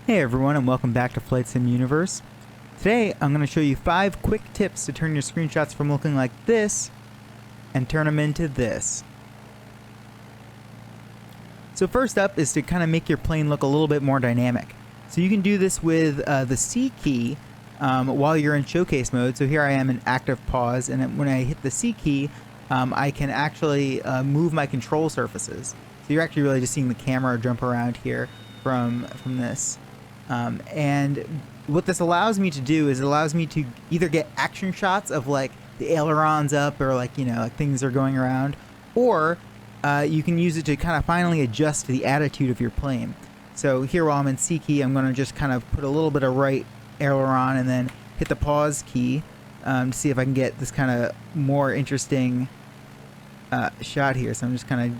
Hey everyone, and welcome back to Flight Sim Universe. Today I'm going to show you 5 quick tips to turn your screenshots from looking like this and turn them into this. So first up is to kind of make your plane look a little bit more dynamic. So you can do this with the C key while you're in showcase mode. So here I am in active pause, and when I hit the C key, I can actually move my control surfaces. So you're actually really just seeing the camera jump around here from this. And what this allows me to do is it allows me to either get action shots of like the ailerons up or like things are going around, or you can use it to kind of finally adjust to the attitude of your plane. So here while I'm in C key, I'm going to just kind of put a little bit of right aileron and then hit the pause key to see if I can get this kind of more interesting shot here. So I'm just kind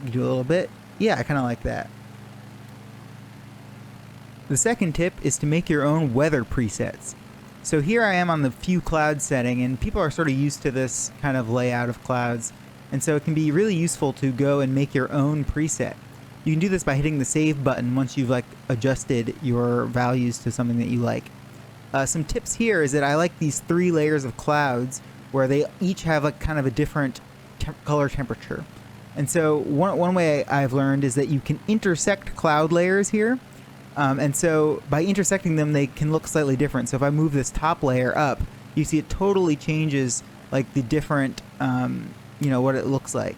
of do a little bit. Yeah, I kind of like that. The second tip is to make your own weather presets. So here I am on the few cloud setting, and people are sort of used to this kind of layout of clouds, and so it can be really useful to go and make your own preset. You can do this by hitting the save button once you've adjusted your values to something that you like. Some tips here is that I like these 3 layers of clouds where they each have kind of a different color temperature. And so one way I've learned is that you can intersect cloud layers here. And so by intersecting them, they can look slightly different. So if I move this top layer up, you see it totally changes like the different, what it looks like,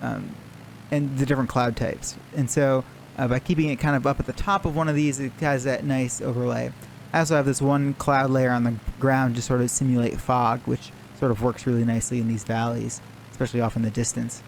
and the different cloud types. And so by keeping it kind of up at the top of one of these, it has that nice overlay. I also have this one cloud layer on the ground to sort of simulate fog, which sort of works really nicely in these valleys, especially off in the distance.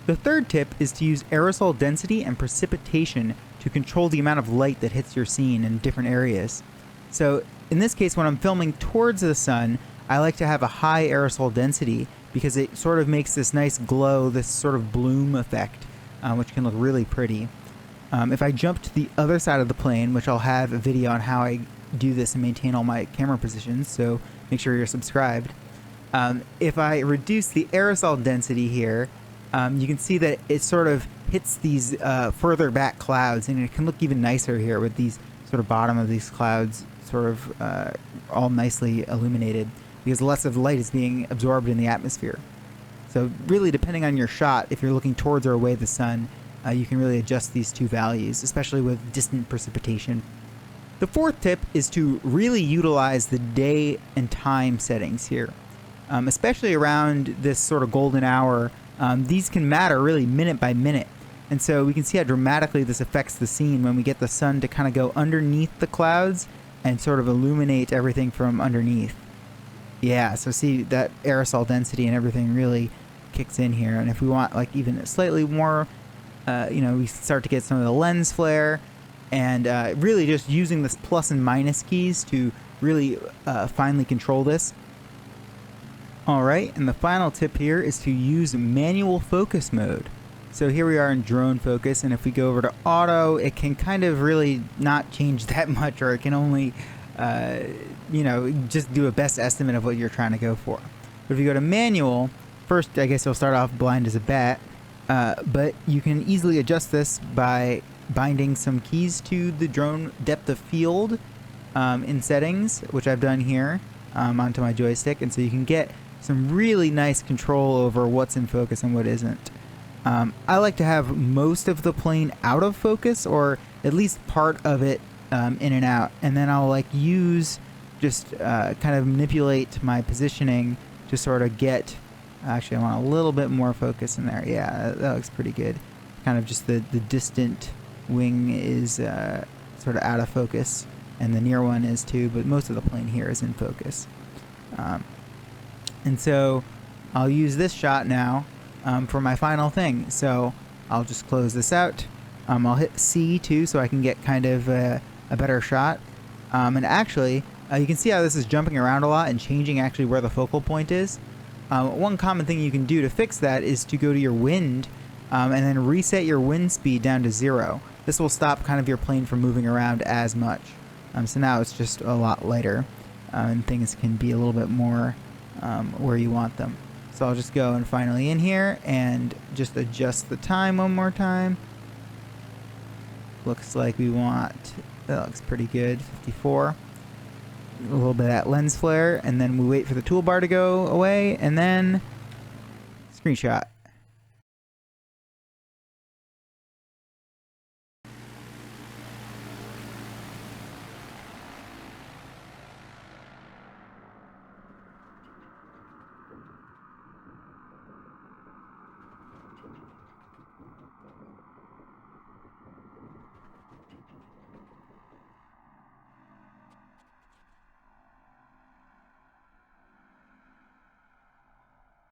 The third tip is to use aerosol density and precipitation to control the amount of light that hits your scene in different areas. So in this case, when I'm filming towards the sun, I like to have a high aerosol density because it sort of makes this nice glow, this sort of bloom effect, which can look really pretty. If I jump to the other side of the plane, which I'll have a video on how I do this and maintain all my camera positions, so make sure you're subscribed. If I reduce the aerosol density here, you can see that it sort of hits these further back clouds, and it can look even nicer here with these sort of bottom of these clouds sort of all nicely illuminated because less of the light is being absorbed in the atmosphere. So really, depending on your shot, if you're looking towards or away the sun, you can really adjust these 2 values, especially with distant precipitation. The fourth tip is to really utilize the day and time settings here, especially around this sort of golden hour. These can matter really minute by minute. And so we can see how dramatically this affects the scene when we get the sun to kind of go underneath the clouds and sort of illuminate everything from underneath. Yeah, so see that aerosol density and everything really kicks in here. And if we want even slightly more, we start to get some of the lens flare, and really just using this plus and minus keys to really finely control this. Alright, and the final tip here is to use manual focus mode. So here we are in drone focus, and if we go over to auto, it can kind of really not change that much, or it can only, just do a best estimate of what you're trying to go for. But if you go to manual, first I guess you'll start off blind as a bat, but you can easily adjust this by binding some keys to the drone depth of field in settings, which I've done here onto my joystick, and so you can get some really nice control over what's in focus and what isn't. I like to have most of the plane out of focus, or at least part of it in and out, and then I'll use just kind of manipulate my positioning to sort of get, actually I want a little bit more focus in there. Yeah, that looks pretty good. Kind of just the distant wing is sort of out of focus, and the near one is too, but most of the plane here is in focus. And so I'll use this shot now for my final thing. So I'll just close this out. I'll hit C too, so I can get kind of a better shot. And actually, you can see how this is jumping around a lot and changing actually where the focal point is. One common thing you can do to fix that is to go to your wind and then reset your wind speed down to 0. This will stop kind of your plane from moving around as much. So now it's just a lot lighter, and things can be a little bit more where you want them. So I'll just go and finally in here and just adjust the time one more time. Looks like we want, that looks pretty good, 54. A little bit of that lens flare, and then we wait for the toolbar to go away, and then screenshot.